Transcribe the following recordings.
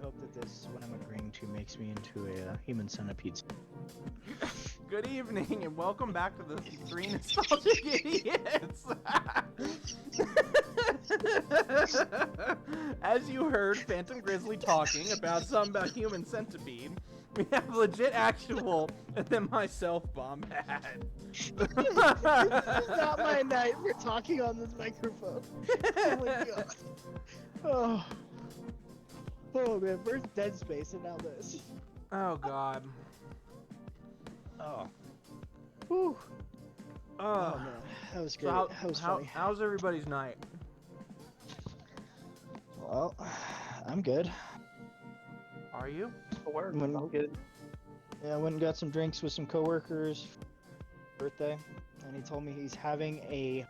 hope that this, what I'm agreeing to, makes me into a human centipede. Good evening and welcome back to the Three Nostalgic Idiots. As you heard Phantom Grizzley talking about something about human centipede, we have LegitActual and then myself, Bombad. This is not my night for talking on this microphone. Oh my god. Oh man, first Dead Space and now this. Oh god. Oh. Whew. Oh man, that was great. That was funny. How's everybody's night? Well, I'm good. Are you? I'm good. Yeah, I went and got some drinks with some coworkers. Birthday, and he told me he's having a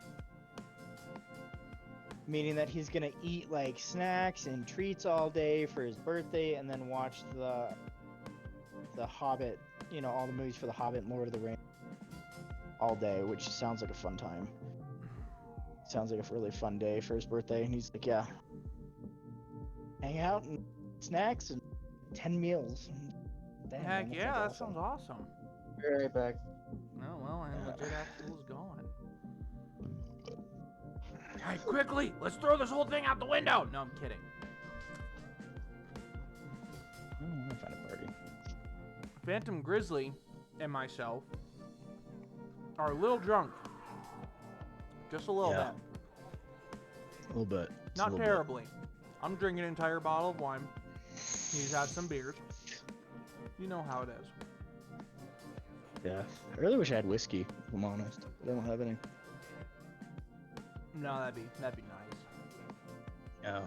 meaning that he's gonna eat like snacks and treats all day for his birthday, and then watch the Hobbit, you know, all the movies for the Hobbit and Lord of the Rings all day, which sounds like a fun time. Sounds like a really fun day for his birthday, and he's like, yeah, hang out and snacks and 10 meals. Damn, Heck man, yeah, that awesome. sounds awesome. Be right back. Oh well, and Yeah. LegitActual is going. Hey, quickly! Let's throw this whole thing out the window! No, I'm kidding. I want to find a party. Phantom Grizzley and myself are a little drunk. Just a little Yeah. bit. A little bit. Just a Not little bit. terribly. I'm drinking an entire bottle of wine. He's had some beers. You know how it is. Yeah. I really wish I had whiskey, if I'm honest. But I don't have any. No, that'd be nice. Yeah.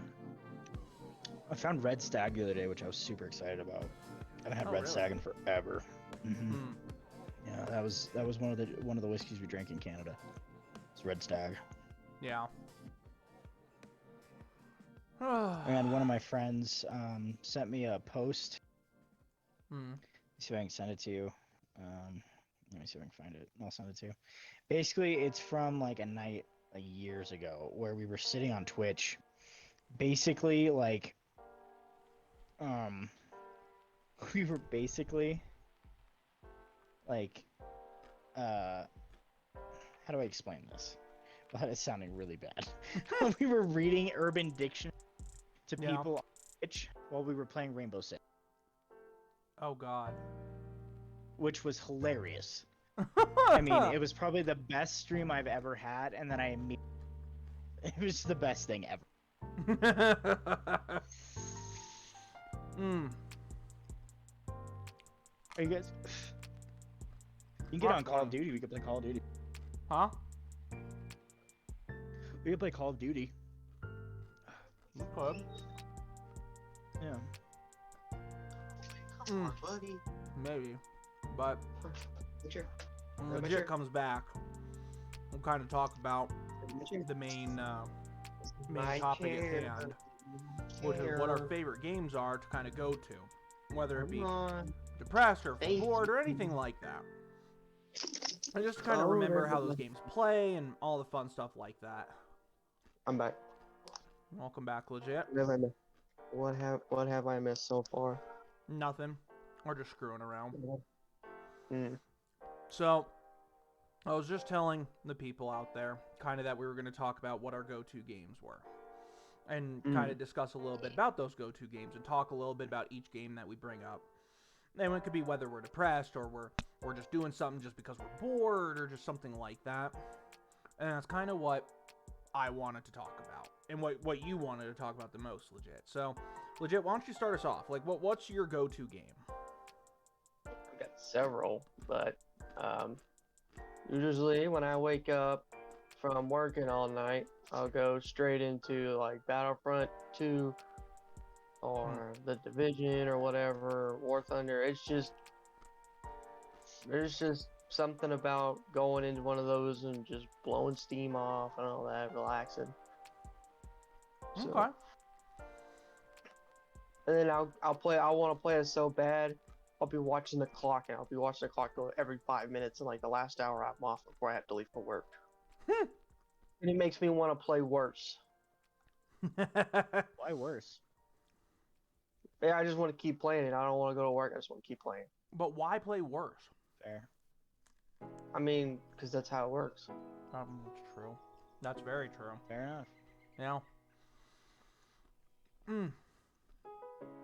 I found Red Stag the other day, which I was super excited about. I haven't had Oh, Red really? Stag in forever. Hmm. Yeah, that was one of the whiskeys we drank in Canada. It's Red Stag. Yeah. And one of my friends sent me a post. Hmm. See if I can send it to you. Let me see if I can find it. I'll send it to you. Basically, it's from like a night like years ago where we were sitting on Twitch. Basically, like, we were basically like, how do I explain this? Well, it's sounding really bad. We were reading Urban Dictionary to Yeah. people on Twitch while we were playing Rainbow Six, Oh god. which was hilarious. I mean, it was probably the best stream I've ever had, and then it was the best thing ever. Hmm. Are you guys? You can get on Call of Duty. We could play Call of Duty. Huh? We could play Call of Duty. Okay. Yeah. Come on, buddy. Maybe. But Picture. when Picture. Legit comes back, we'll kind of talk about the main My topic at chair. hand, which is what our favorite games are to kind of go to, whether it be Come on. depressed or Thank bored or you. anything like that. And just to kind of Oh, remember there's how a- those games play and all the fun stuff like that. I'm back. Welcome back, Legit. What have I missed so far? Nothing. We're just screwing around. Mm. So, I was just telling the people out there kind of that we were going to talk about what our go-to games were. And kind of discuss a little bit about those go-to games and talk a little bit about each game that we bring up. And it could be whether we're depressed or we're just doing something just because we're bored or just something like that. And that's kind of what I wanted to talk about. And what you wanted to talk about the most, Legit. So, Legit, why don't you start us off? Like, what's your go-to game? I've got several, but usually when I wake up from working all night, I'll go straight into like Battlefront 2 or The Division or whatever, War Thunder. There's just something about going into one of those and just blowing steam off and all that, relaxing. So- Okay. And then I'll play. I want to play it so bad. I'll be watching the clock, and I'll be watching the clock go every 5 minutes, and like the last hour I'm off before I have to leave for work. And it makes me want to play worse. Why worse? Yeah, I just want to keep playing it. I don't want to go to work. I just want to keep playing. But why play worse? Fair. I mean, because that's how it works. That's true. That's very true. Fair enough. Yeah.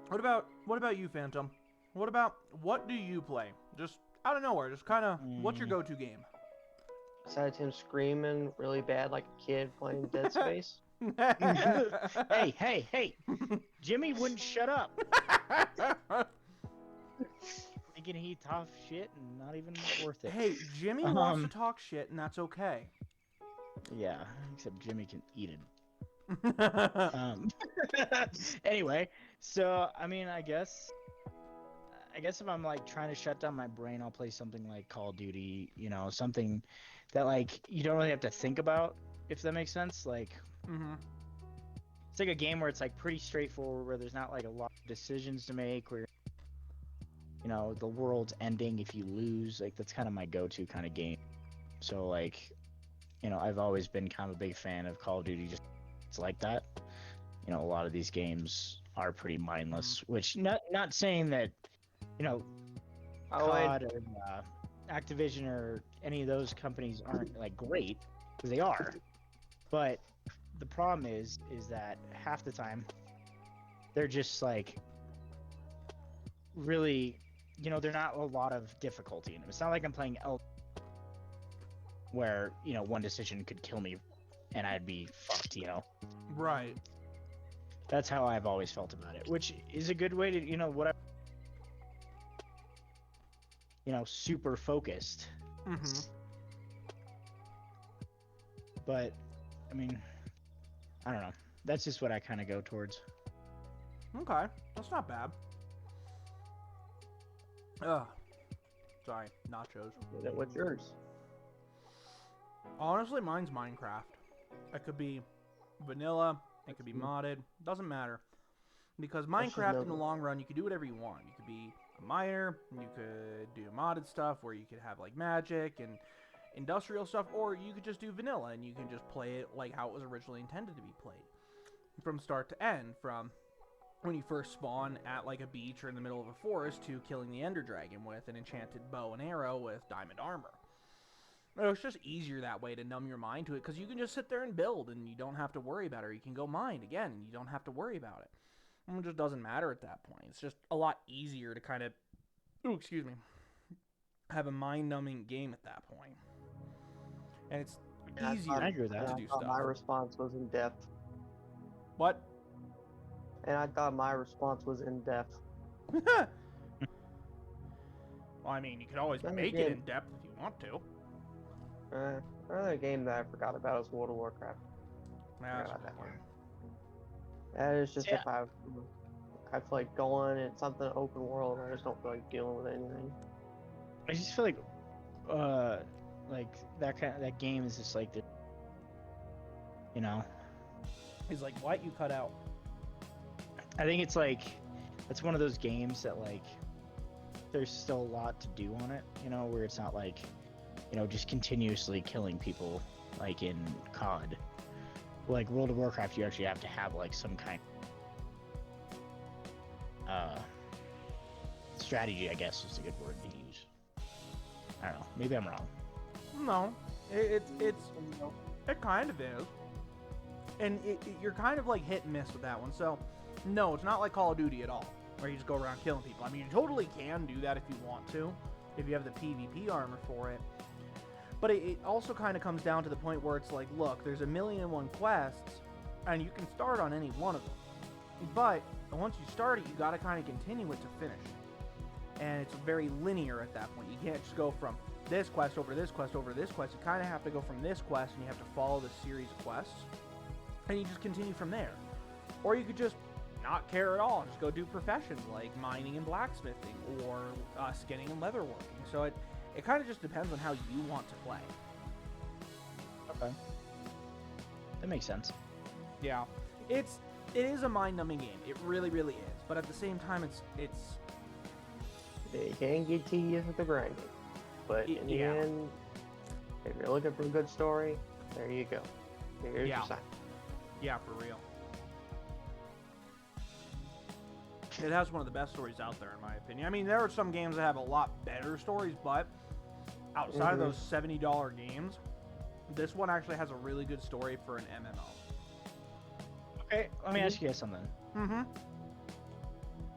What about you, Phantom? What do you play? Just out of nowhere, just kind of, what's your go-to game? Besides him screaming really bad like a kid playing Dead Space. Hey! Jimmy wouldn't shut up. Thinking he tough shit and not even worth it. Hey, Jimmy wants to talk shit, and that's okay. Yeah, except Jimmy can eat it. Anyway, so I mean, I guess if I'm like trying to shut down my brain, I'll play something like Call of Duty. You know, something that like you don't really have to think about, if that makes sense. Like, it's like a game where it's like pretty straightforward, where there's not like a lot of decisions to make, where you know the world's ending if you lose. Like that's kind of my go-to kind of game. So like, you know, I've always been kind of a big fan of Call of Duty. Just it's like that. You know, a lot of these games are pretty mindless. Which not saying that, you know, COD or Activision or any of those companies aren't like great, because they are. But the problem is that half the time they're just like really, you know, they're not a lot of difficulty in them. It's not like I'm playing where, you know, one decision could kill me and I'd be fucked, you know. Right. That's how I've always felt about it, which is a good way to, you know, whatever, you know, super focused. But I mean, I don't know. That's just what I kind of go towards. Okay, that's not bad. Ugh. Sorry, nachos. What's yours? Honestly, mine's Minecraft. It could be vanilla, it could be modded, doesn't matter. Because Minecraft, in the long run, you could do whatever you want. You could be a miner, you could do modded stuff where you could have like magic and industrial stuff, or you could just do vanilla and you can just play it like how it was originally intended to be played. From start to end, from when you first spawn at like a beach or in the middle of a forest to killing the Ender Dragon with an enchanted bow and arrow with diamond armor. It's just easier that way to numb your mind to it, because you can just sit there and build and you don't have to worry about it. Or you can go mine again and you don't have to worry about it. And it just doesn't matter at that point. It's just a lot easier to kind of, have a mind-numbing game at that point. And it's easier I agree with that. to do stuff. My response was in depth. What? And I thought my response was in depth. Well, I mean, you could always make it in depth if you want to. Another game that I forgot about is World of Warcraft. Yeah, that's Forgot that one. That is just Yeah. if I feel like going and something open world, I just don't feel like dealing with anything. I just feel like that game is just like the, you know. He's like, what? You cut out. I think it's like, it's one of those games that like, there's still a lot to do on it, you know, where it's not like, you know, just continuously killing people like in COD. Like World of Warcraft, you actually have to have like some kind of strategy, I guess is a good word to use. I don't know. Maybe I'm wrong. No, it kind of is, and you're kind of like hit and miss with that one. So, no, it's not like Call of Duty at all, where you just go around killing people. I mean, you totally can do that if you want to, if you have the PvP armor for it. But it also kind of comes down to the point where it's like, look, there's 1,000,001 quests, and you can start on any one of them. But once you start it, you got to kind of continue it to finish. And it's very linear at that point. You can't just go from this quest over this quest over this quest. You kind of have to go from this quest, and you have to follow the series of quests, and you just continue from there. Or you could just not care at all and just go do professions like mining and blacksmithing, or skinning and leatherworking. So it kind of just depends on how you want to play. Okay. That makes sense. Yeah. It is a mind-numbing game. It really, really is. But at the same time, it's It can get tedious with the grinding, but in the end, if you're looking for a good story, there you go. Here's your sign. Yeah, for real. It has one of the best stories out there, in my opinion. I mean, there are some games that have a lot better stories, but outside of those $70 games, this one actually has a really good story for an MMO. Okay, let me ask you guys something. Mm-hmm.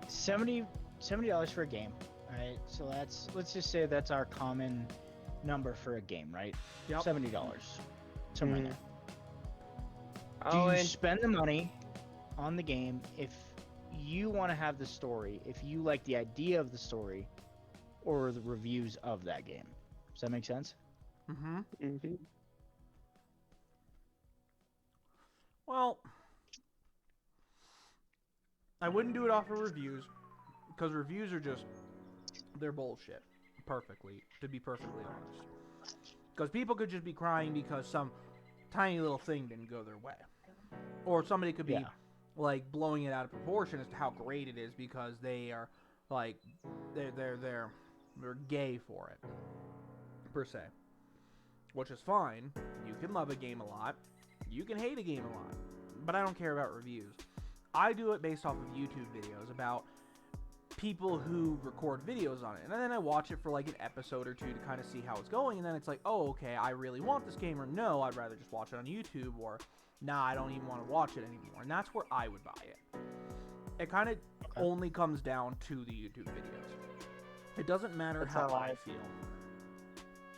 $70 for a game. All right, so let's just say that's our common number for a game, right? Yep. $70. Somewhere in there. Do Oh, you and spend the money on the game if you want to have the story, if you like the idea of the story, or the reviews of that game? Does that make sense? Mm-hmm. Well, I wouldn't do it off of reviews, because reviews are just, they're bullshit. To be perfectly honest. Because people could just be crying because some tiny little thing didn't go their way. Or somebody could be, like, blowing it out of proportion as to how great it is because they are, like, they're gay for it, per se. Which is fine. You can love a game a lot. You can hate a game a lot. But I don't care about reviews. I do it based off of YouTube videos about people who record videos on it. And then I watch it for like an episode or two to kind of see how it's going. And then it's like, oh, okay, I really want this game. Or no, I'd rather just watch it on YouTube. Or nah, I don't even want to watch it anymore. And that's where I would buy it. It kind of only comes down to the YouTube videos. It doesn't matter how I feel.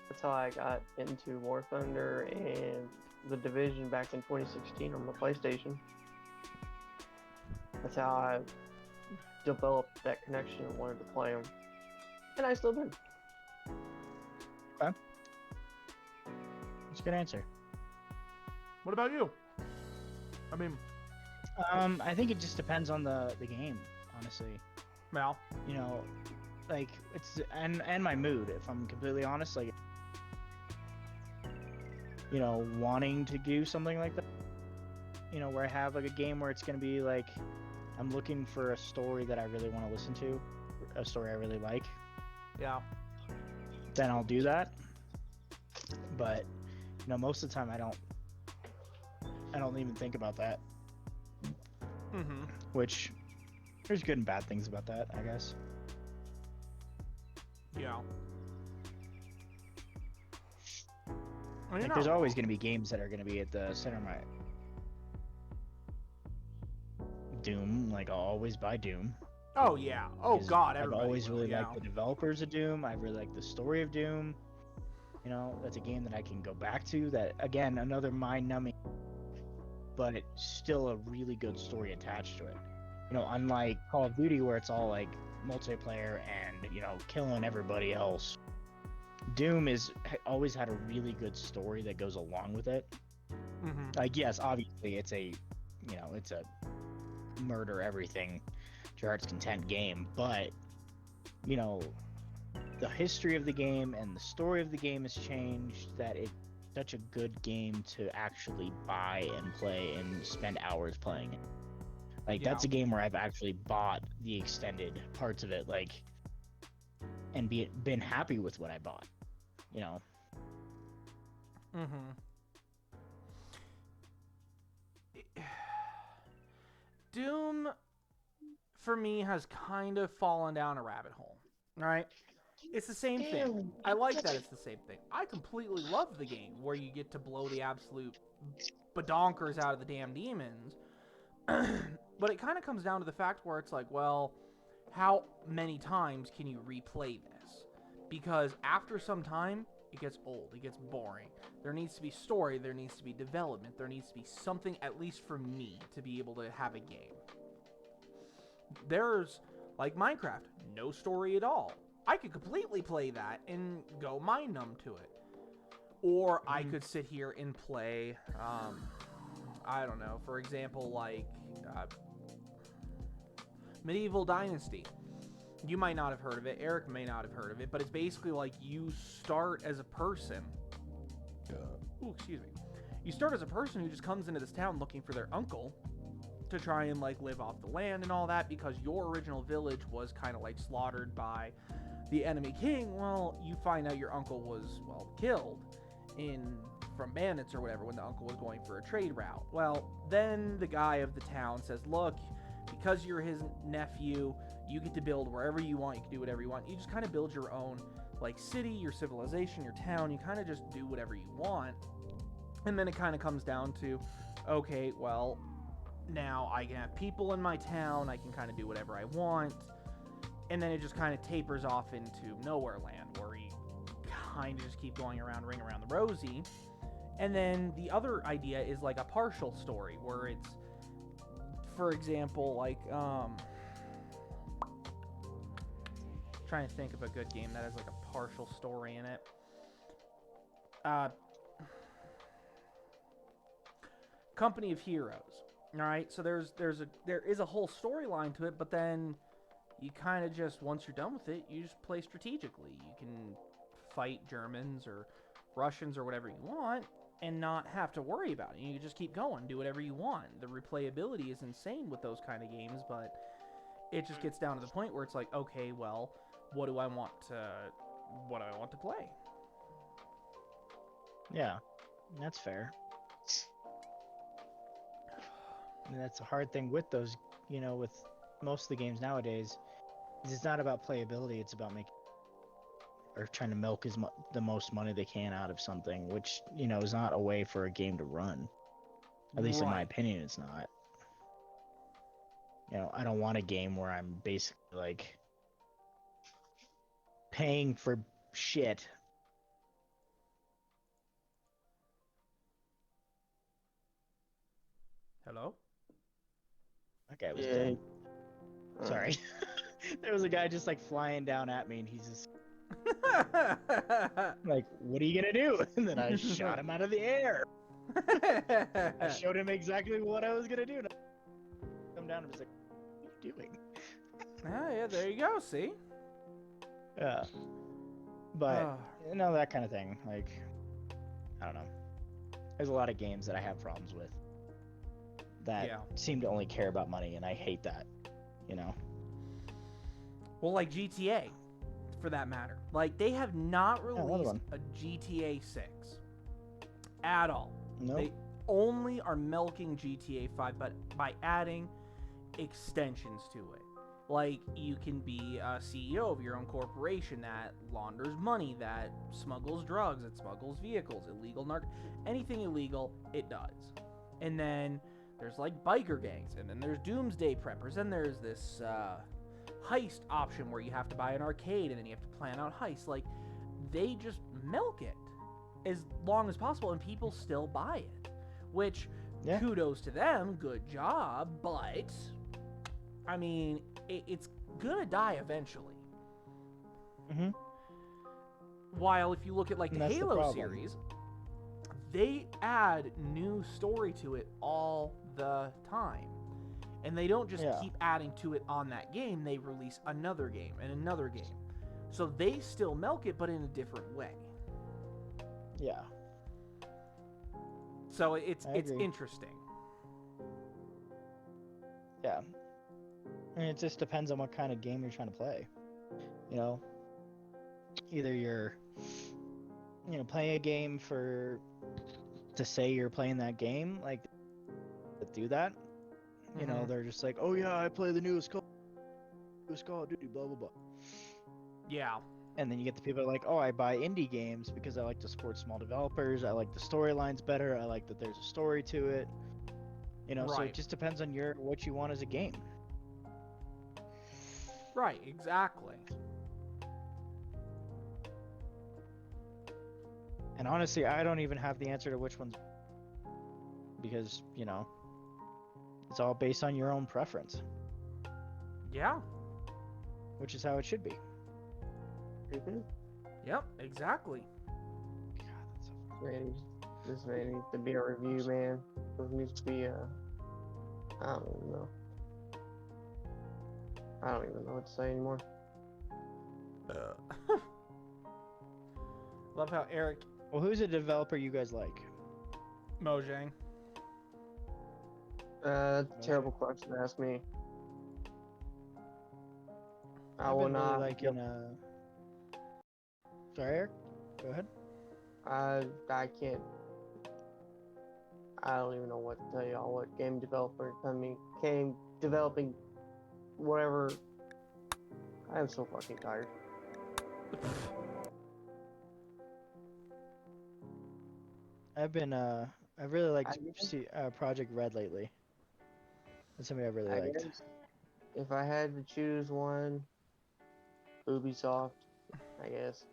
That's how I got into War Thunder and The Division back in 2016 on the PlayStation. That's how I developed that connection and wanted to play them. And I still do. Okay. That's a good answer. What about you? I mean... I think it just depends on the game, honestly. Well, you know, like, it's... And my mood, if I'm completely honest. Like, you know, wanting to do something like that. You know, where I have, like, a game where it's going to be, like... I'm looking for a story that I really want to listen to, a story I really like. Yeah. Then I'll do that. But, you know, most of the time I don't even think about that. Mm-hmm. Which, there's good and bad things about that, I guess. Yeah. Like, there's always going to be games that are going to be at the center of my... Doom, like, I'll always buy Doom. Oh, yeah. Oh, God, I've everybody always really yeah. liked the developers of Doom. I really like the story of Doom. You know, that's a game that I can go back to. That, again, another mind-numbing, but still a really good story attached to it. You know, unlike Call of Duty, where it's all, like, multiplayer and, you know, killing everybody else. Doom always had a really good story that goes along with it. Mm-hmm. Like, yes, obviously, it's a murder everything to your heart's content game, but you know, the history of the game and the story of the game has changed, that it's such a good game to actually buy and play and spend hours playing it. Like, that's a game where I've actually bought the extended parts of it, like, and been happy with what I bought, you know. Doom, for me, has kind of fallen down a rabbit hole, right? It's the same thing. I like that it's the same thing. I completely love the game where you get to blow the absolute badonkers out of the damn demons. But it kind of comes down to the fact where it's like, well, how many times can you replay this? Because after some time, it gets old, it gets boring. There needs to be story, there needs to be development, there needs to be something, at least for me, to be able to have a game. There's, like Minecraft, no story at all. I could completely play that and go mind numb to it. Or I could sit here and play, I don't know, for example, like Medieval Dynasty. You might not have heard of it, Eric may not have heard of it, but it's basically like you start as a person. Ooh, excuse me. You start as a person who just comes into this town looking for their uncle to try and, like, live off the land and all that, because your original village was kind of, like, slaughtered by the enemy king. Well, you find out your uncle was, well, killed from bandits or whatever when the uncle was going for a trade route. Well, then the guy of the town says, look, because you're his nephew, you get to build wherever you want. You can do whatever you want. You just kind of build your own like city, your civilization, your town. You kind of just do whatever you want. And then it kind of comes down to, okay, well, now I can have people in my town. I can kind of do whatever I want. And then it just kind of tapers off into nowhere land, where you kind of just keep going around, ring around the rosy. And then the other idea is like a partial story, where it's, for example, like, trying to think of a good game that has like a partial story in it. Company of Heroes. All right, so there is a whole storyline to it, but then you kind of just, once you're done with it, you just play strategically. You can fight Germans or Russians or whatever you want and not have to worry about it. You can just keep going, do whatever you want. The replayability is insane with those kind of games, but it just gets down to the point where it's like, okay, well, what do I want to play? Yeah, that's fair. And that's a hard thing with those, with most of the games nowadays, is it's not about playability, it's about making or trying to milk the most money they can out of something, which, is not a way for a game to run. At least in my opinion, it's not. I don't want a game where I'm basically like paying for shit. Hello? That guy was dead. Sorry. There was a guy just like flying down at me, and he's just like, what are you gonna do? And then I shot him out of the air. I showed him exactly what I was gonna do. Come down and was like, what are you doing? Yeah, there you go, see? Yeah. But, that kind of thing. Like, I don't know. There's a lot of games that I have problems with that seem to only care about money, and I hate that, Well, like GTA, for that matter. Like, they have not released a GTA 6 at all. Nope. They only are milking GTA 5, but by adding extensions to it. Like, you can be a CEO of your own corporation that launders money, that smuggles drugs, that smuggles vehicles, anything illegal, it does. And then there's like biker gangs, and then there's doomsday preppers, and there's this heist option where you have to buy an arcade and then you have to plan out heists. Like, they just milk it as long as possible, and people still buy it, which kudos to them, good job. But I mean, it's gonna die eventually. While if you look at like the Halo series, they add new story to it all the time. And they don't just keep adding to it on that game, they release another game and another game. So they still milk it, but in a different way. Yeah. So it's interesting. Yeah. And it just depends on what kind of game you're trying to play. Either you're playing a game to say you're playing that game, like, do that. They're just like, oh yeah, I play the newest Call of Duty, blah blah blah. Yeah. And then you get the people that are like, oh, I buy indie games because I like to support small developers. I like the storylines better. I like that there's a story to it. So it just depends on what you want as a game. Right, exactly. And honestly, I don't even have the answer to which one's, because, it's all based on your own preference. Yeah. Which is how it should be. Yep, exactly. God, that's so This man needs to be a review, man. This needs to be I don't even know. I don't even know what to say anymore. Love how Eric... Well, who's a developer you guys like? Mojang. Terrible question to ask me. I I've will been really not. liking, Sorry, Eric? Go ahead. I can't. I don't even know what to tell y'all. What game developing whatever. I am so fucking tired. I really liked I Project Red lately. That's something I really liked. guess if I had to choose one, Ubisoft, I guess.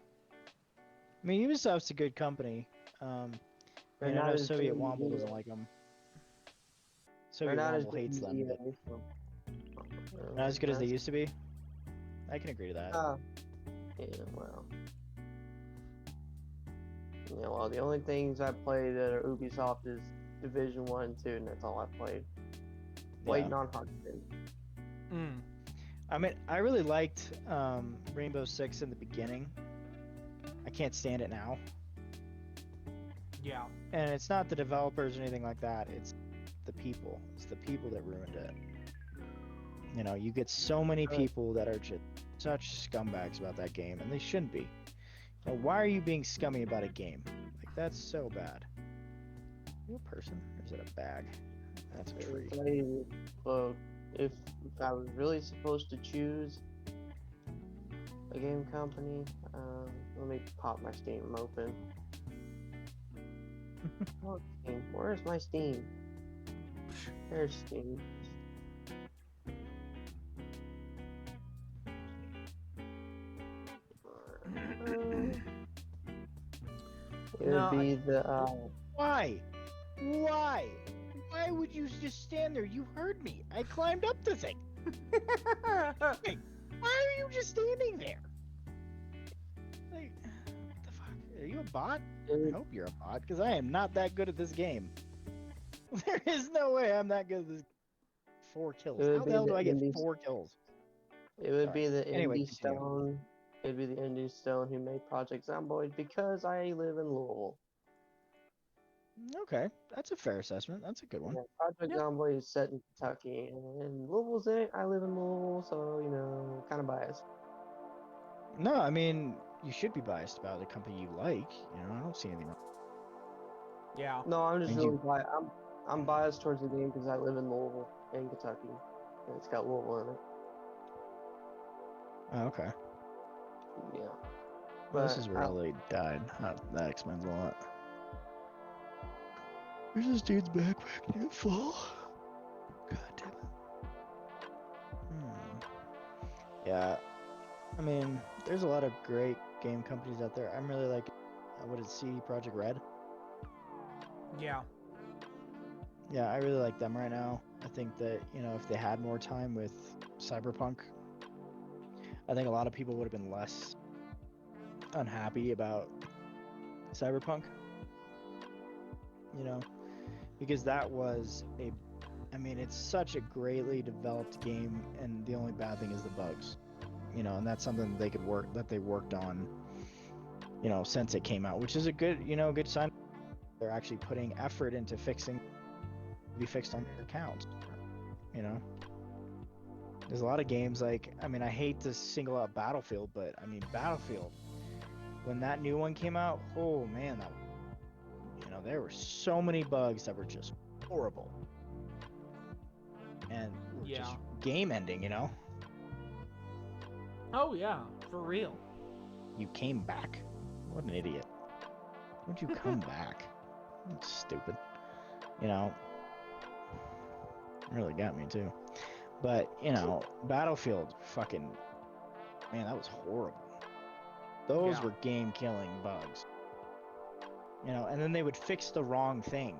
I mean, Ubisoft's a good company. They're I not know as Soviet big as Womble doesn't EA. like them. They're Soviet not as Womble big hates as them, but EA. So, not as good as they used to be. I can agree to that. Yeah, well. Yeah, well, the only things I played that are Ubisoft is Division 1 and 2, and that's all I played. Waiting on Heartstone. I mean, I really liked Rainbow Six in the beginning. I can't stand it now. Yeah. And it's not the developers or anything like that. It's the people. It's the people that ruined it. You know, you get so many people that are just such scumbags about that game, and they shouldn't be. Now, why are you being scummy about a game? Like, that's so bad. Are you a person? Or is it a bag? That's a tree. Well, if I was really supposed to choose a game company, let me pop my Steam open. Oh, Steam. Where's my Steam? There's Steam. It would be the Why? Why? Why would you just stand there? You heard me. I climbed up the thing. Hey, why are you just standing there? Like, what the fuck? Are you a bot? I hope you're a bot, because I am not that good at this game. There is no way I'm that good at this. 4 kills. How the hell do I get 4 kills? It would be the Anyway, Indie Stone. It'd be the Indie Stone who made Project Zomboid because I live in Louisville. Okay, that's a fair assessment. That's a good one. Yeah, Project Zomboid is set in Kentucky, and Louisville's in it. I live in Louisville, so you know, kind of biased. No, I mean, you should be biased about the company you like. You know, I don't see anything wrong. Yeah. No, I'm just really biased. I'm biased towards the game because I live in Louisville, in Kentucky, and it's got Louisville in it. Oh, okay. Yeah. Well, this is where LA died. That explains a lot. Where's this dude's backpack? Did it fall? God damn it. Yeah. I mean, there's a lot of great game companies out there. I'm really like, what is CD Projekt Red? Yeah. Yeah, I really like them right now. I think that, you know, if they had more time with Cyberpunk, I think a lot of people would have been less unhappy about Cyberpunk. You know, because that was I mean, it's such a greatly developed game, and the only bad thing is the bugs. You know, and that's something that they worked on, you know, since it came out, which is a good, you know, good sign. They're actually putting effort into be fixed on their account. You know, there's a lot of games like, I mean, I hate to single out Battlefield, but I mean, Battlefield, when that new one came out, oh man, you know, there were so many bugs that were just horrible and were just game ending, you know. Oh yeah, for real. You came back? What an idiot. Why'd you come back? That's stupid. You know, really got me too. But, you know, Battlefield, fucking, man, that was horrible. Those were game-killing bugs. You know, and then they would fix the wrong thing.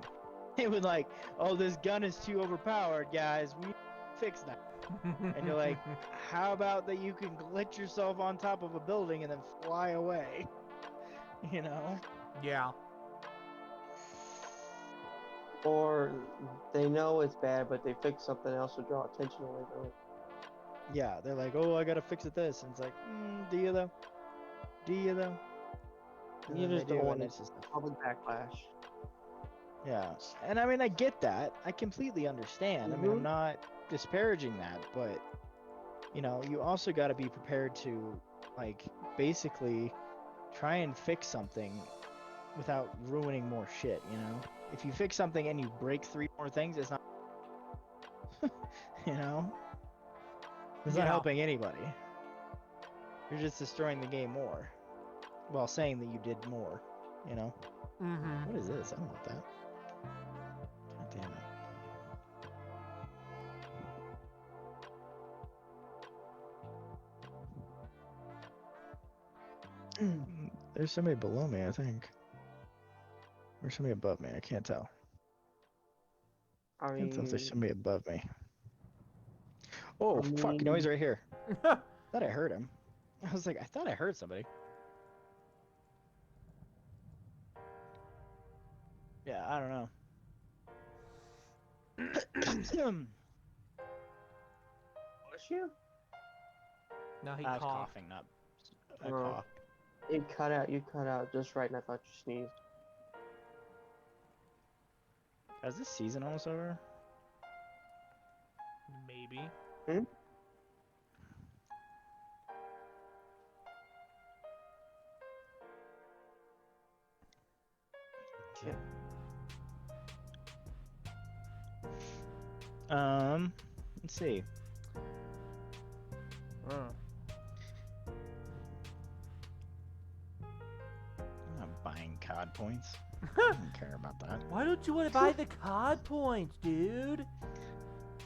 They would like, oh, this gun is too overpowered, guys. We fix that. And you're like, how about that you can glitch yourself on top of a building and then fly away? You know? Yeah. Or they know it's bad, but they fix something else to draw attention away from it. Yeah, they're like, oh, I gotta fix it this. And it's like, do you though? Do you though? And you just don't want to public backlash. Yeah, and I mean, I get that. I completely understand. I mean, I'm not disparaging that, but, you know, you also got to be prepared to, like, basically try and fix something without ruining more shit, you know? If you fix something and you break 3 more things, it's not... You know? It's not helping anybody. You're just destroying the game more. While saying that you did more, you know? Mm-hmm. What is this? I don't want that. God damn it. There's somebody below me, I think. Or somebody above me, I can't tell. I I can't tell if there's mean, somebody above me. Oh, fuck, no, he's right here. Thought I heard him. I was like, I thought I heard somebody. Yeah, I don't know. was you? No, he I was coughed. coughing, not a Oh. cough. You cut out just right, and I thought you sneezed. Is this season almost over? Maybe. Hmm? Yeah. Let's see. I'm not buying COD points. I don't care about that. Why don't you want to buy the COD points, dude?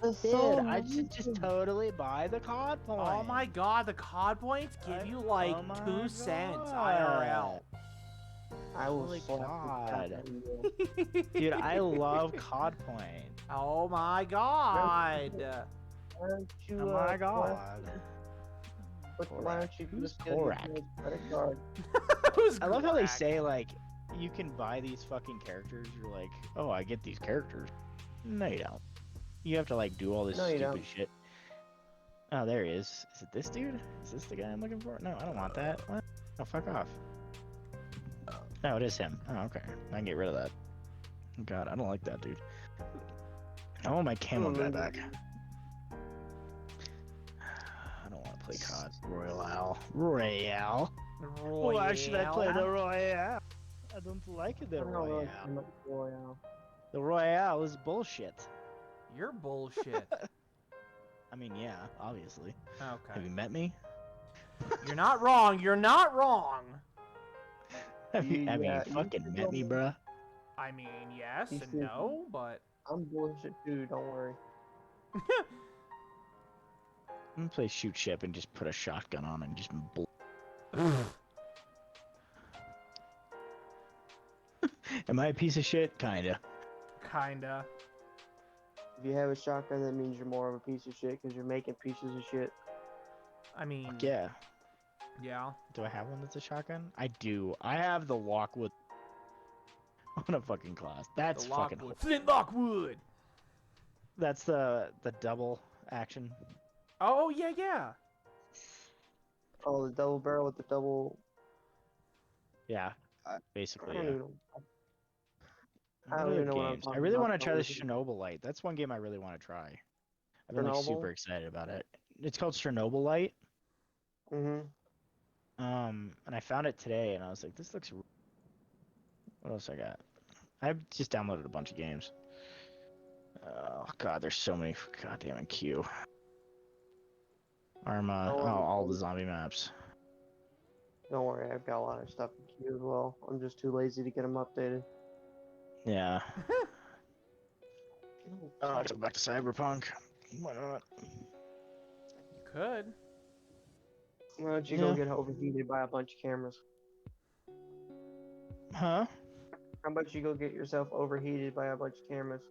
I should just totally buy the COD points. Oh my god, the COD points give you like oh my 2 cents God. IRL. I will Holy slap the God. crap out of you. Dude, I love COD points. Oh my god. Why don't you, Oh my God. why don't you Who's just get your Korak? credit card? Who's I love how they Korak? say, like, you can buy these fucking characters. You're like, oh, I get these characters. No, you don't. You have to, like, do all this No, you stupid don't. shit. Oh, there he is. Is it this dude? Is this the guy I'm looking for? No, I don't want that. What? Oh, fuck off. No, it is him. Oh, okay. I can get rid of that. God, I don't like that dude. I want my camo guy back. I don't want to play COD. Royale. Royale. Why should I play the Royale? I don't like the I don't know Royale. what Royale. The Royale is bullshit. You're bullshit. I mean, yeah, obviously. Have Okay. you met me? You're not wrong. You're not wrong. Have you Yeah, you fucking should met know me, me. bruh? I mean, yes You and should- no, but I'm bullshit too, don't worry. I'm gonna play shoot ship and just put a shotgun on and just Am I a piece of shit? Kinda. kinda. If you have a shotgun, that means you're more of a piece of shit because you're making pieces of shit. I mean, Fuck yeah. yeah. Do I have one that's a shotgun? I do. I have the Lockwood on a fucking class. That's The fucking. Lockwood. Flintlock wood. That's the double action. Oh yeah, yeah. Oh, the double barrel with the double. Yeah. I Basically, don't yeah. even know. I What don't other even know what I'm games? I talking really about. want to try this Chernobyl. That's one game I really want to try. I've been like Chernobyl? super excited about it. It's called Chernobyl. Mm-hmm. And I found it today, and I was like, this looks. What else I got? I've just downloaded a bunch of games. Oh god, there's so many. Goddamn it, Q. Arma. Oh, all the zombie maps. Don't worry, I've got a lot of stuff in queue as well. I'm just too lazy to get them updated. Yeah. Oh, let's go back to Cyberpunk. Why not? You could. Why don't you Yeah. go get overheated by a bunch of cameras? Huh? How about you go get yourself overheated by a bunch of cameras?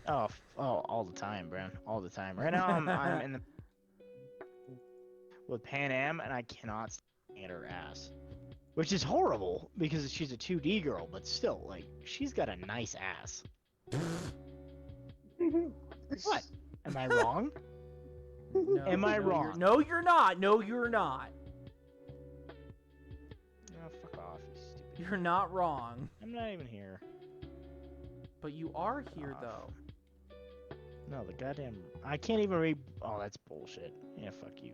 Oh, all the time, Bran. All the time. Right now, I'm in the with Pan Am, and I cannot stand her ass, which is horrible because she's a 2D girl, but still, like, she's got a nice ass. What? Am I wrong? No, Am I no, wrong? No, you're not. No, you're not. Oh, fuck off, you stupid. You're not wrong. I'm not even here. But you are here Off. though. No, the goddamn. I can't even read. Oh, that's bullshit. Yeah, fuck you.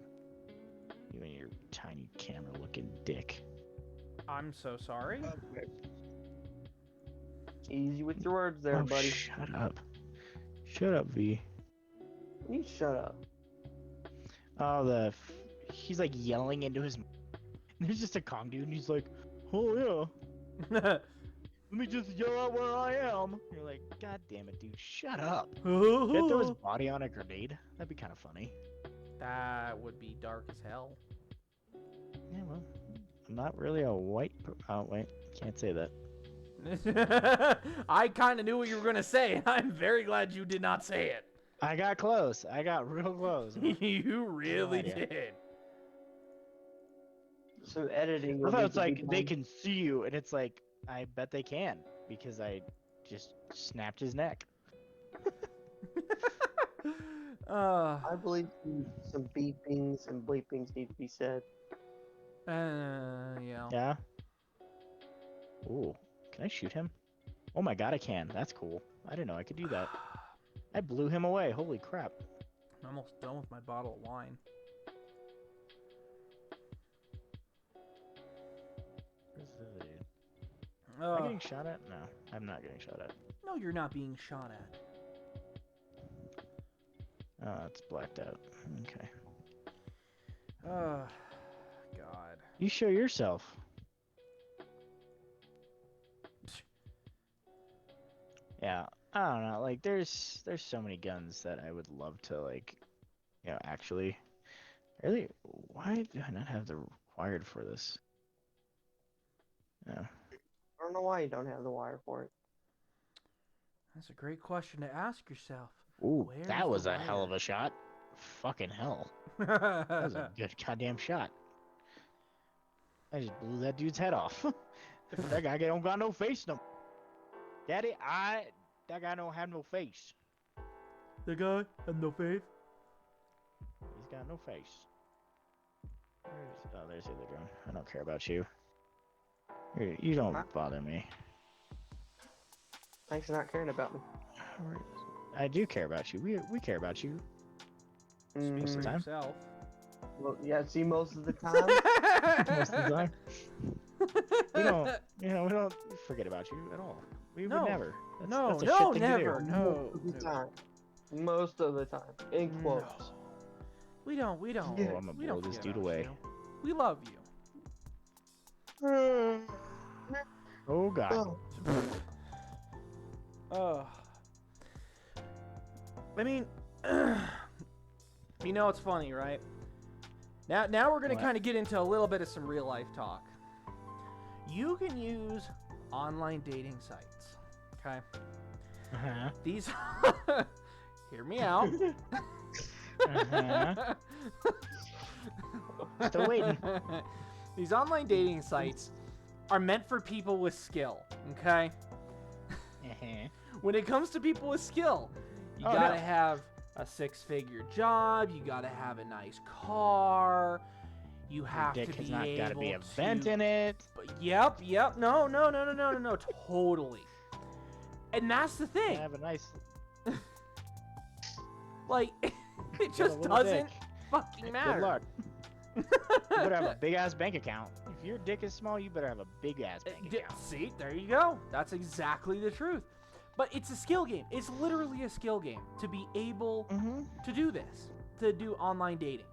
You and your tiny camera-looking dick. I'm so sorry. Okay. Easy with your words there, Oh, buddy. shut up. Shut up, V. You shut up. Oh, he's like yelling into his. There's just a Kong dude, and he's like, "Oh yeah, let me just yell out where I am." You're like, "God damn it, dude, shut up." Should I throw his body on a grenade? That'd be kind of funny. That would be dark as hell. Yeah, well, I'm not really a white. Oh wait, can't say that. I kind of knew what you were gonna say, and I'm very glad you did not say it. I got close. I got real close. You really idea. did. Some editing. I will thought need it's to be like they done. can see you, and it's like I bet they can because I just snapped his neck. I believe some beepings and bleepings need to be said. Yeah. Yeah. Ooh, can I shoot him? Oh my god, I can. That's cool. I didn't know I could do that. I blew him away. Holy crap. I'm almost done with my bottle of wine. Where's the dude? Am I getting shot at? No, I'm not getting shot at. No, you're not being shot at. Oh, it's blacked out. Okay. Oh, God. You show yourself. Yeah, I don't know. Like, there's so many guns that I would love to like, actually. Really, why do I not have the wired for this? No. I don't know why you don't have the wire for it. That's a great question to ask yourself. Ooh, Where's that was the a hell of wire? a shot. Fucking hell. That was a good goddamn shot. I just blew that dude's head off. That guy don't got no face no. Daddy, that guy don't have no face. The guy had no faith. He's got no face. There's the other drone. I don't care about you. You don't bother me. Thanks for not caring about me. I do care about you. We care about you. Speak of the for time. yourself. Well, yeah, see, most of the time. Most of the time. We don't forget about you at all. We No. would never. No, that's a no, shit thing never. To do. No, Most of the no. time. Most of the time. In quotes. No. We don't. Oh, I'm gonna we blow don't this forget dude about away. you. We love you. Oh god. I mean, it's funny, right? Now we're gonna What? kind of get into a little bit of some real life talk. You can use online dating sites, okay? Uh-huh. These, hear me out. Uh-huh. Still waiting. These online dating sites are meant for people with skill, okay? Uh-huh. When it comes to people with skill, you Oh, gotta no. have a 6-figure job, you gotta have a nice car, you have Dick to has be not got to be a able vent to... in it. Yep. No, totally. And that's the thing. Have a nice. Like, it Got a just little doesn't dick. fucking matter. Good luck. You better have a big ass bank account. If your dick is small, you better have a big ass bank account. See, there you go. That's exactly the truth. But it's a skill game. It's literally a skill game to be able to do this, to do online dating.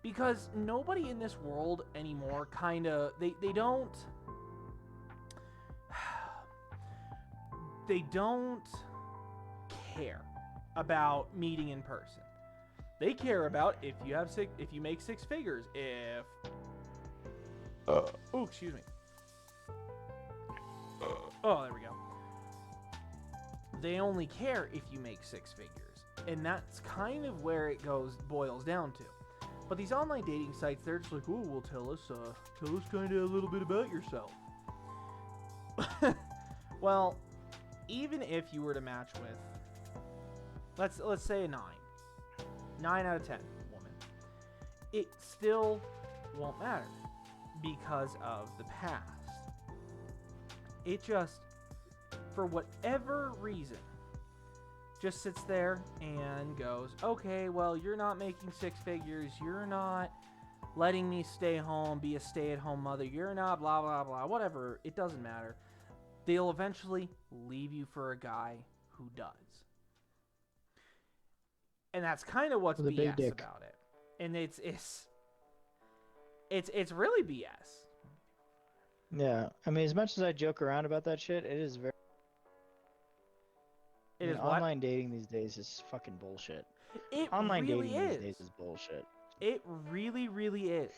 Because nobody in this world anymore they don't care about meeting in person. They care about if you make 6 figures, if oh, excuse me. Oh, there we go. They only care if you make 6 figures. And that's kind of where it boils down to. But these online dating sites, they're just like, oh, well, tell us kind of a little bit about yourself. Well, even if you were to match with, let's say a 9 out of 10 woman, it still won't matter because of the past. It just, for whatever reason, just sits there and goes, okay, well, you're not making 6 figures, you're not letting me stay home, be a stay-at-home mother, you're not blah, blah, blah, whatever, it doesn't matter. They'll eventually leave you for a guy who does. And that's kind of what's With a big BS dick. about it. And it's really BS. Yeah, I mean, as much as I joke around about that shit, it is very. It I mean, is what? online dating these days is fucking bullshit. It Online really dating is. these days is bullshit. It really, really is.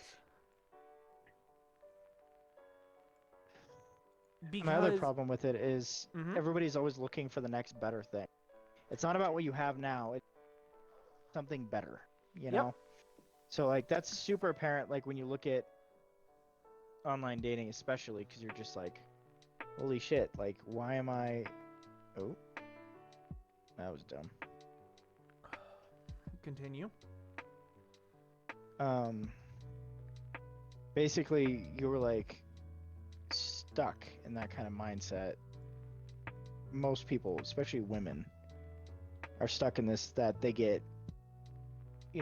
Because My other problem with it is Mhm. everybody's always looking for the next better thing. It's not about what you have now, it's something better, you Yep. know? So, like, that's super apparent, like, when you look at online dating, especially, because you're just like, holy shit, like, why am I. Oh, that was dumb. Continue. Basically, you were, like, stuck in that kind of mindset. Most people, especially women, are stuck in this that they get,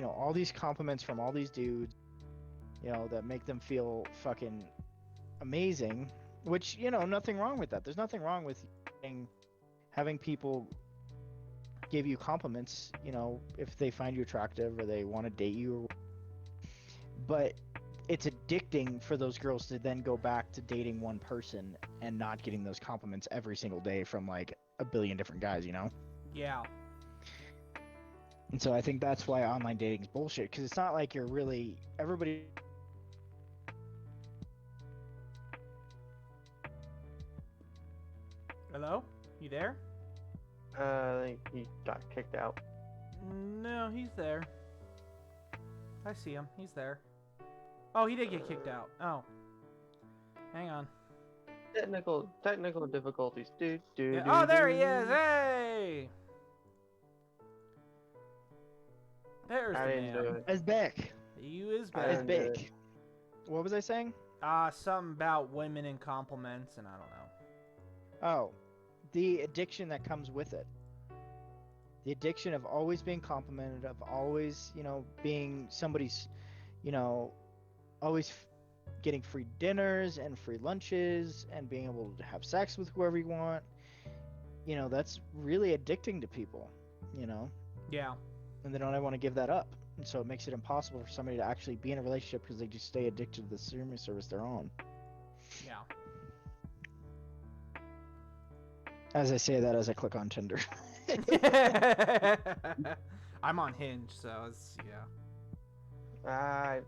all these compliments from all these dudes, that make them feel fucking amazing, which, nothing wrong with that. There's nothing wrong with having people give you compliments, if they find you attractive or they want to date you. But it's addicting for those girls to then go back to dating one person and not getting those compliments every single day from like a billion different guys, Yeah. And so I think that's why online dating is bullshit, because it's not like you're really everybody. Hello? You there? I think he got kicked out. No, he's there. I see him. He's there. Oh, he did get kicked out. Oh. Hang on. Technical difficulties. Yeah. Oh, there he is. Hey! There's I the didn't do man. it. As back. You is I back. As didn't do it. big. What was I saying? Something about women and compliments, and I don't know. Oh, the addiction that comes with it. The addiction of always being complimented, of always, being somebody's, always getting free dinners and free lunches and being able to have sex with whoever you want. That's really addicting to people, Yeah. and they don't ever want to give that up. And so it makes it impossible for somebody to actually be in a relationship because they just stay addicted to the streaming service they're on. Yeah. As I say that as I click on Tinder. I'm on Hinge, so it's, yeah.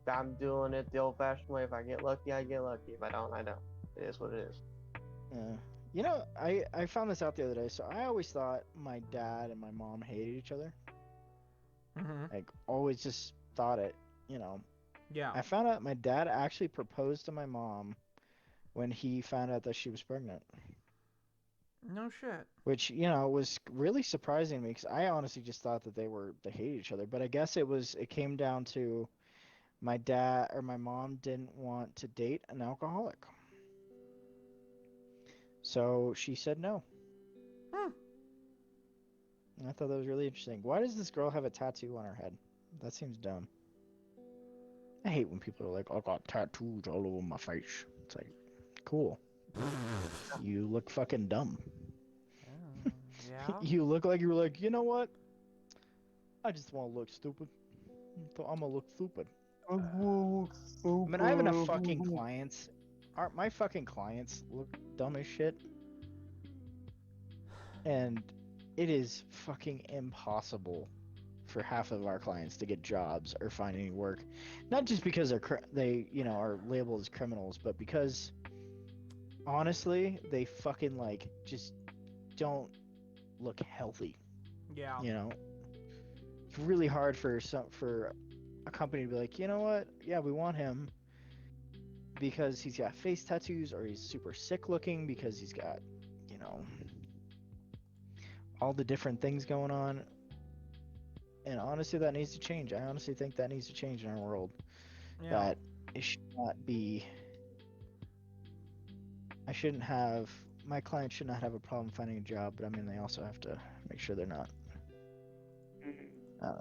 I'm doing it the old-fashioned way. If I get lucky, I get lucky. If I don't, I don't. It is what it is. Yeah. I found this out the other day. So I always thought my dad and my mom hated each other. Mm-hmm. Like, always just thought it, Yeah. I found out my dad actually proposed to my mom when he found out that she was pregnant. No shit. Which, was really surprising to me because I honestly just thought that they hated each other. But I guess it came down to my dad or my mom didn't want to date an alcoholic. So she said no. And I thought that was really interesting. Why does this girl have a tattoo on her head? That seems dumb. I hate when people are like, I got tattoos all over my face. It's like, cool. You look fucking dumb. Yeah. You look like you were like, you know what? I just want to look stupid. So I'm gonna look stupid. I mean, I have enough fucking clients. Aren't my fucking clients look dumb as shit? And it is fucking impossible for half of our clients to get jobs or find any work. Not just because they are labeled as criminals, but because honestly, they fucking like just don't look healthy. Yeah. It's really hard for a company to be like, you know what? Yeah, we want him because he's got face tattoos, or he's super sick looking because he's got, all the different things going on. And honestly, that needs to change. I honestly think that needs to change in our world. Yeah. That it should not be. My clients should not have a problem finding a job, but I mean, they also have to make sure they're not. I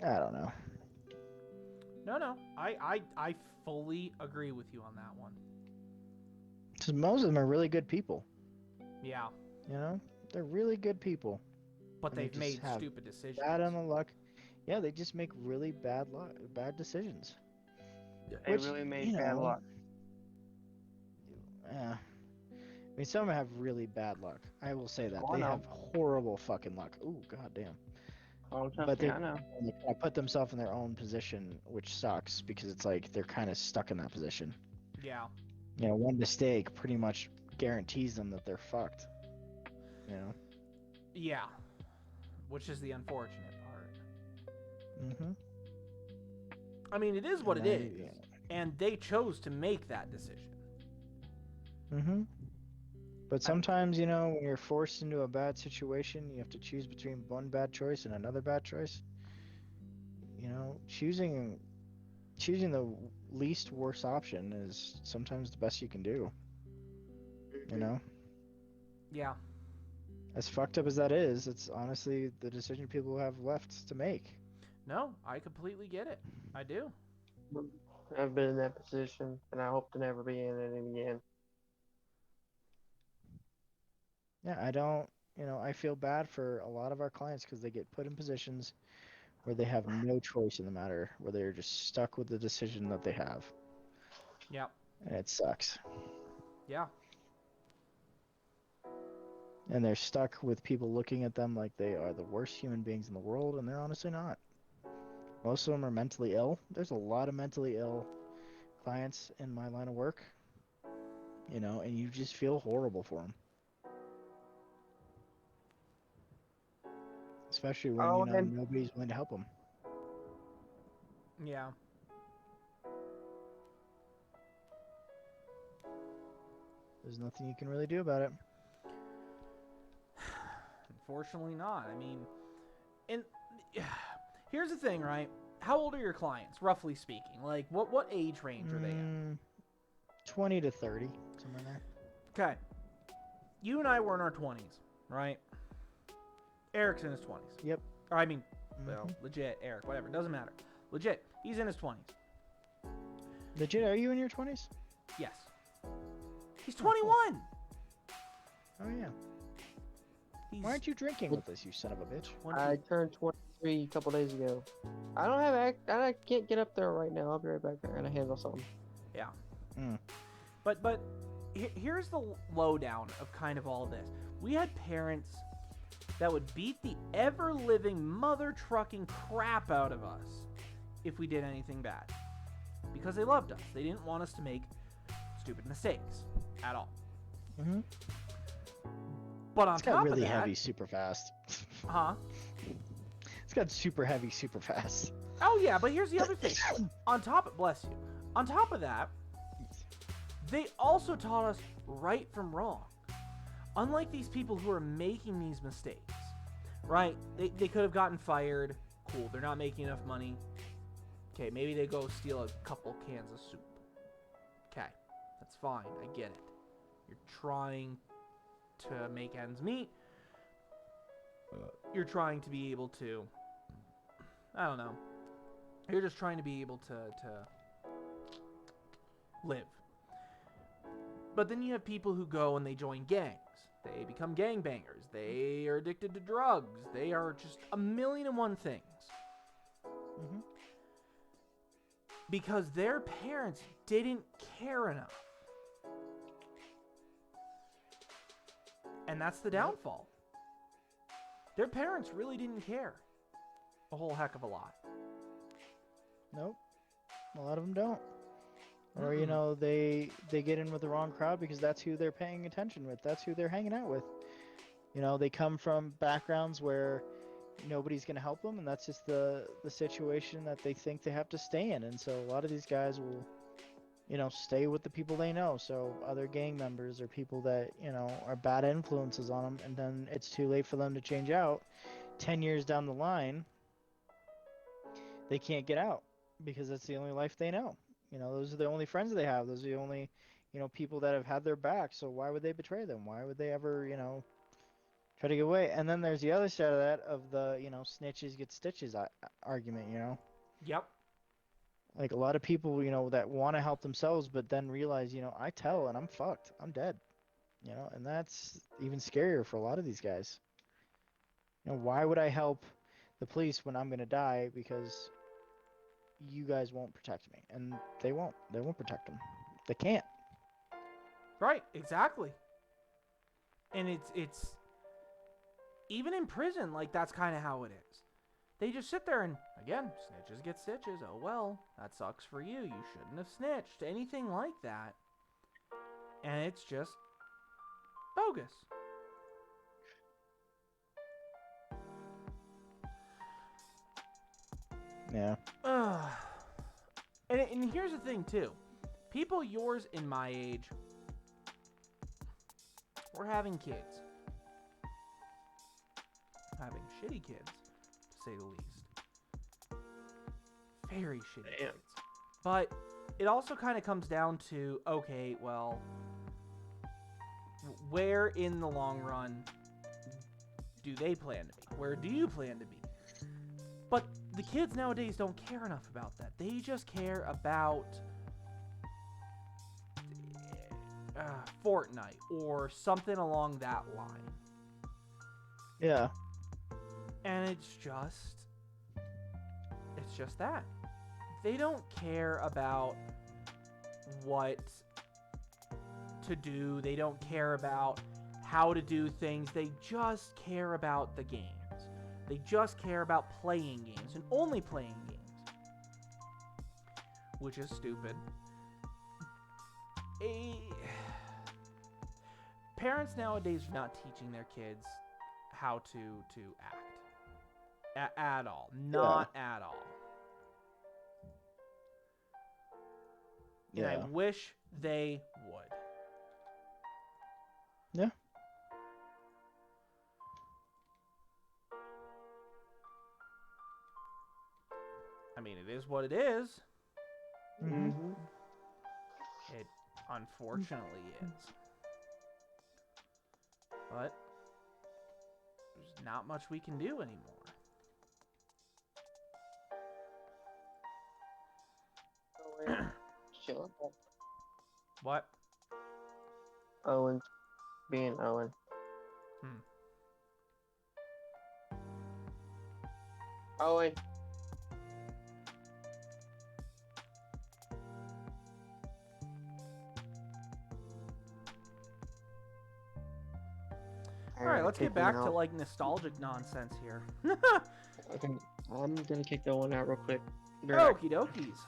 don't know. No. I fully agree with you on that one. Because most of them are really good people. Yeah. They're really good people. But And they they've just made have stupid decisions. Bad on the luck. Yeah, they just make really bad decisions. They Which, really made you bad know, luck. I mean, some have really bad luck. I will say that Oh, I they have know. horrible fucking luck. Ooh, goddamn. Oh, But trust me, they I know. put themselves in their own position, which sucks because it's like they're kind of stuck in that position. Yeah. You know, one mistake pretty much guarantees them that they're fucked. You know. Yeah. Which is the unfortunate part. Mm-hmm. I mean, it is what it is, Yeah. and they chose to make that decision. Mm-hmm. But sometimes, you know, when you're forced into a bad situation, you have to choose between one bad choice and another bad choice. You know, choosing the least worst option is sometimes the best you can do. You know, Yeah. as fucked up as that is, it's honestly the decision people have left to make. No, I completely get it. I do. I've been in that position, and I hope to never be in it again. Yeah, I don't, you know, I feel bad for a lot of our clients because they get put in positions where they have no choice in the matter, where they're just stuck with the decision that they have. Yeah. And it sucks. Yeah. And they're stuck with people looking at them like they are the worst human beings in the world, and they're honestly not. Most of them are mentally ill. There's a lot of mentally ill clients in my line of work, you know, and you just feel horrible for them. Especially when, you Oh, know, and nobody's willing to help them. Yeah. There's nothing you can really do about it. Unfortunately not. I mean, and here's the thing, right? How old are your clients, roughly speaking? Like, what age range are they in? 20 to 30, somewhere there. Okay. You and I were in our 20s, right? Eric's in his 20s. Yep. Or, I mean, well, legit, Eric, whatever. Doesn't matter. Legit. He's in his 20s. Legit, are you in your 20s? Yes. He's 21! Oh, yeah. He's Why aren't you drinking with us, you son of a bitch? 20. I turned 23 a couple days ago. I can't get up there right now. I'll be right back there. I gotta handle something. Yeah. Mm. But here's the lowdown of kind of all this. We had parents that would beat the ever-living mother-trucking crap out of us if we did anything bad. Because they loved us. They didn't want us to make stupid mistakes at all. Mm-hmm. But on It's top got really of that, heavy super fast. huh? It's got super heavy super fast. Oh yeah, but here's the other thing. On top of, bless you. On top of that, they also taught us right from wrong. Unlike these people who are making these mistakes, right? They could have gotten fired. Cool, they're not making enough money. Okay, maybe they go steal a couple cans of soup. Okay, that's fine. I get it. You're trying to make ends meet. You're trying to be able to, I don't know. You're just trying to be able to live. But then you have people who go and they join gangs. They become gangbangers. They are addicted to drugs. They are just a million and one things. Mm-hmm. Because their parents didn't care enough. And that's the downfall. Their parents really didn't care a whole heck of a lot. Nope. A lot of them don't. Or, you know, they get in with the wrong crowd because that's who they're paying attention with. That's who they're hanging out with. You know, they come from backgrounds where nobody's going to help them, and that's just the situation that they think they have to stay in. And so a lot of these guys will, you know, stay with the people they know. So other gang members or people that, you know, are bad influences on them, and then it's too late for them to change out. 10 years down the line, they can't get out because that's the only life they know. You know, those are the only friends they have. Those are the only, you know, people that have had their back. So why would they betray them? Why would they ever, you know, try to get away? And then there's the other side of that, of the, you know, snitches get stitches argument, you know? Yep. Like a lot of people, you know, that want to help themselves, but then realize, you know, I tell and I'm fucked. I'm dead. You know, and that's even scarier for a lot of these guys. You know, why would I help the police when I'm gonna die because you guys won't protect me, and they won't. They won't protect them. They can't. Right, exactly. And it's even in prison, like that's kind of how it is. They just sit there and, again, snitches get stitches. Oh well, that sucks for you. You shouldn't have snitched. Anything like that. And it's just bogus. Yeah. And here's the thing, too. People yours and my age, we're having kids. Having shitty kids, to say the least. Very shitty Damn. kids. But it also kind of comes down to, okay, well, where in the long run do they plan to be? Where do you plan to be? But the kids nowadays don't care enough about that. They just care about Fortnite or something along that line. Yeah. And it's just that. They don't care about what to do. They don't care about how to do things. They just care about the games. They just care about playing games and only playing games. Which is stupid. Parents nowadays are not teaching their kids how to act. At all. Not at all. And I wish they would. Yeah. I mean, it is what it is. Mm-hmm. It unfortunately is. But there's not much we can do anymore. Chill. What? Owen being Owen. Owen. Alright, let's get back to like nostalgic nonsense here. Okay, I'm gonna kick that one out real quick. Be right back. Okie dokies.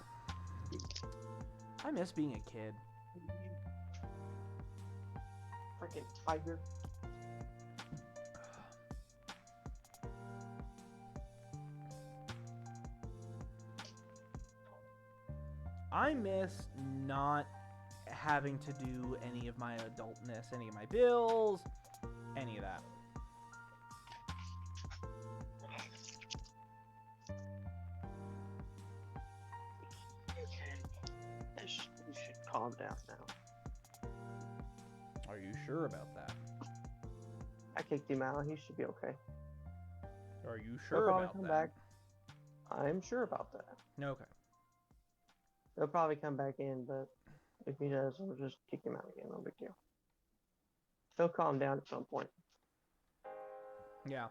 I miss being a kid. Freaking tiger. I miss not having to do any of my adultness, any of my bills, any of that. You should calm down now. Are you sure about that? I kicked him out. He should be okay. Are you He'll sure probably about come that? back. I'm sure about that. Okay. He'll probably come back in, but if he does, we'll just kick him out again. No big deal. He'll calm down at some point. Yeah.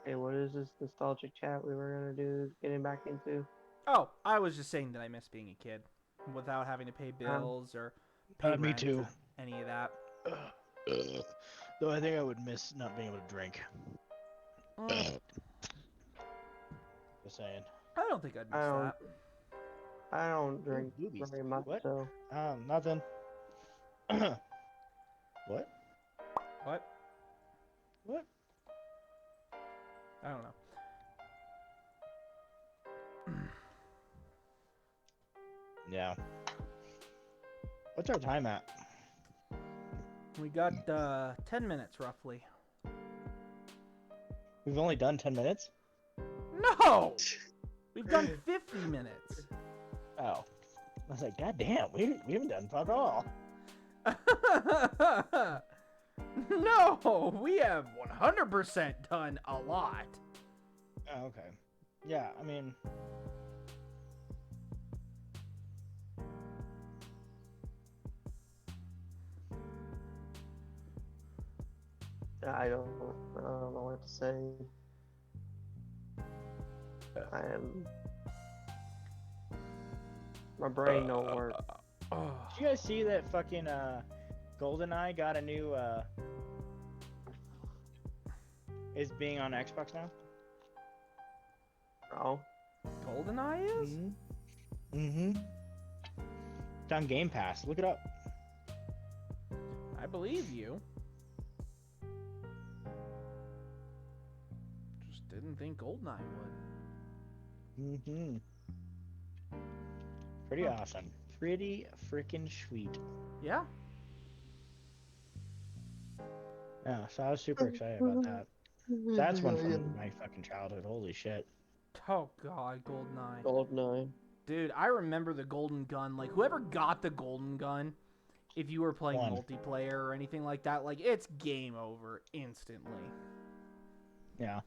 Hey, what is this nostalgic chat we were gonna do? Getting back into? Oh, I was just saying that I miss being a kid without having to pay bills or pay Me rent too. or any of that. Though I think I would miss not being able to drink. Just saying. I don't think I'd miss that. I don't drink boobies. very much, What? so Nothing. What? What? What? I don't know. Yeah. What's our time at? We got 10 minutes roughly. We've only done 10 minutes? No! We've done 50 minutes. Oh. I was like, God damn, we haven't done fuck all. No, we have 100% done a lot. Oh, okay. Yeah, I mean... I don't know what to say. I am. My brain don't work. Did you guys see that fucking GoldenEye got a new is being on Xbox now? No. GoldenEye is? Mm-hmm. It's on Game Pass. Look it up. I believe you. Just didn't think GoldenEye would. Mm-hmm. Pretty awesome. Pretty freaking sweet. Yeah. Yeah, so I was super excited about that. That's one from my fucking childhood. Holy shit. Oh god, GoldenEye. GoldenEye. Dude, I remember the golden gun. Like, whoever got the golden gun, if you were playing multiplayer or anything like that, like, it's game over instantly. Yeah.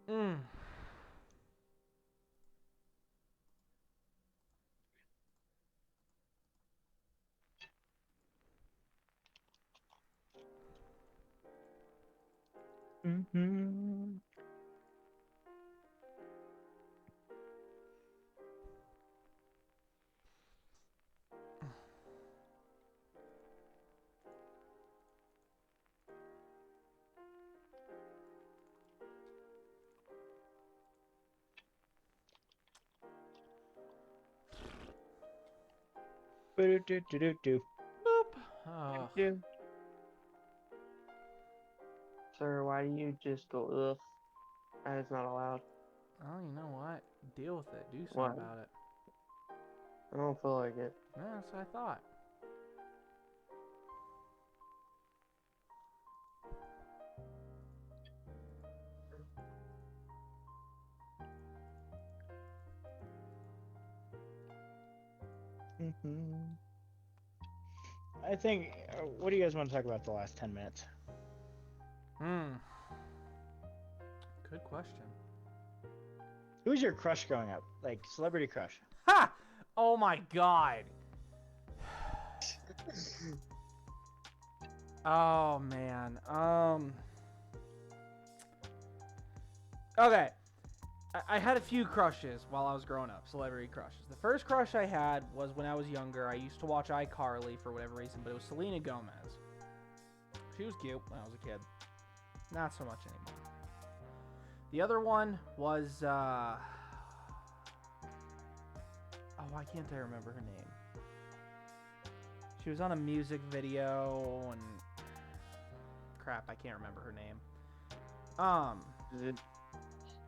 Mm. Mm-hmm. Do. Boop. Oh. Sir, why do you just go, ugh? That is not allowed. Oh, you know what? Deal with it. Do something What? about it. I don't feel like it. Yeah, that's what I thought. Mm-hmm. I think. What do you guys want to talk about the last 10 minutes? Good question. Who's your crush growing up? Like, celebrity crush? Ha! Oh my god. Oh man. Okay. I had a few crushes while I was growing up, celebrity crushes. The first crush I had was when I was younger. I used to watch iCarly for whatever reason, but it was Selena Gomez. She was cute when I was a kid. Not so much anymore. The other one was, oh, why can't I remember her name? She was on a music video and crap, I can't remember her name. Is it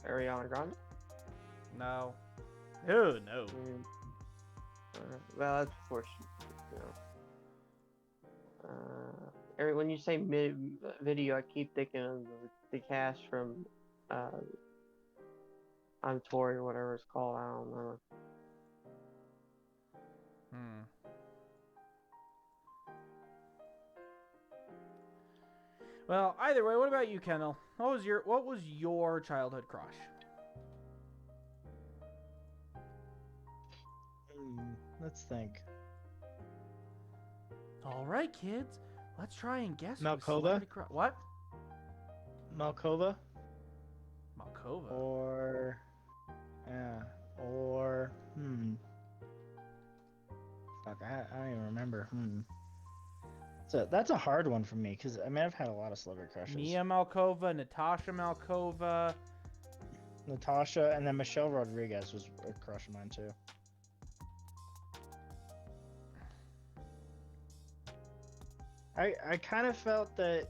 Ariana Grande? No. Oh, no. Well, that's before she, you know. When you say video, I keep thinking of the cast from I'm Tori or whatever it's called. I don't remember. Well, either way, what about you, Kendall? What was your childhood crush? Let's think. All right, kids. Let's try and guess. Malkova? What? Malkova? Malkova. Or fuck, I don't even remember. So that's a hard one for me because I mean I've had a lot of celebrity crushes. Mia Malkova, Natasha Malkova, Natasha, and then Michelle Rodriguez was a crush of mine too. I kind of felt that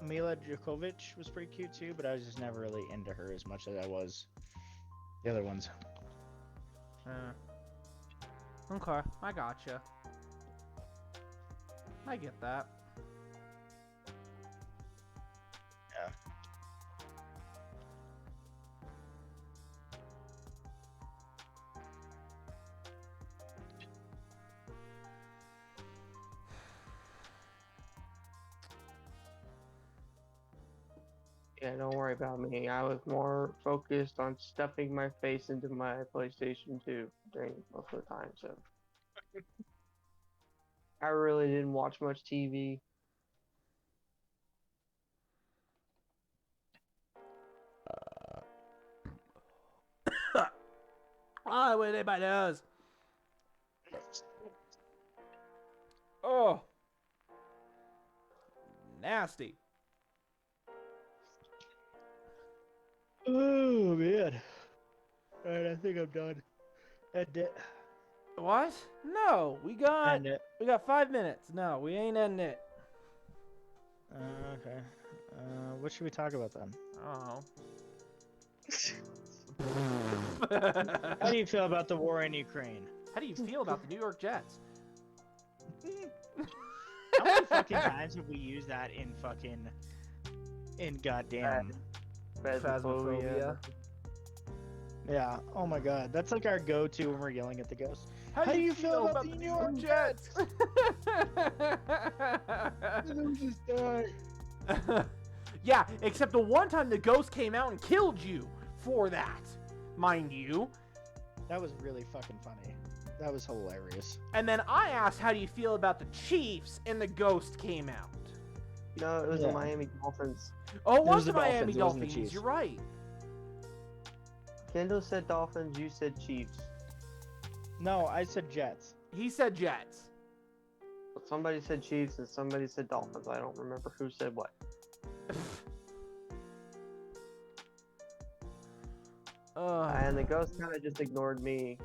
Mila Djokovic was pretty cute too, but I was just never really into her as much as I was the other ones. Okay, I gotcha. I get that. Yeah. Yeah, don't worry about me. I was more focused on stuffing my face into my PlayStation 2 during most of the time, so. I really didn't watch much TV. Oh, what anybody does. Oh, nasty. Oh man. Alright, I think I'm done. End it. What? No, we got End it. 5 minutes. No, we ain't ending it. Okay. What should we talk about then? Oh. How do you feel about the war in Ukraine? How do you feel about the New York Jets? How many fucking times have we used that in goddamn Phasmophobia. Yeah, oh my god. That's like our go-to when we're yelling at the ghost. How do you feel about the New York Jets? Just die. Yeah, except the one time the ghost came out and killed you for that, mind you. That was really fucking funny. That was hilarious. And then I asked, how do you feel about the Chiefs? And the ghost came out. No, it was Yeah. the Miami Dolphins. Oh, it was the the Miami Dolphins, it wasn't the Dolphins. Chiefs. You're right. Kendall said Dolphins, you said Chiefs. No, I said Jets. He said Jets. Somebody said Chiefs and somebody said Dolphins. I don't remember who said what. And the ghost kind of just ignored me.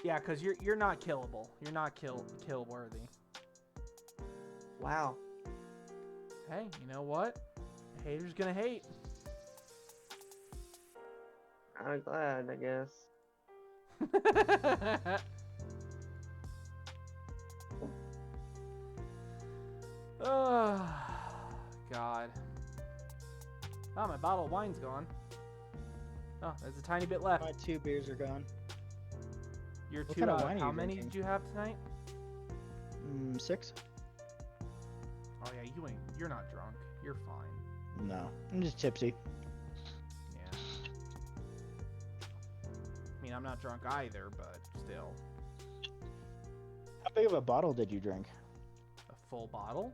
Yeah, because you're not killable. You're not kill worthy. Wow. Hey, you know what? A hater's gonna hate. I'm glad, I guess. Oh, God. Oh, my bottle of wine's gone. Oh, there's a tiny bit left. My 2 beers are gone. You're What 2 kind of out. wine are How you many drinking? did you have tonight? 6? Oh yeah, you're not drunk. You're fine. No, I'm just tipsy. Yeah. I mean, I'm not drunk either, but still. How big of a bottle did you drink? A full bottle?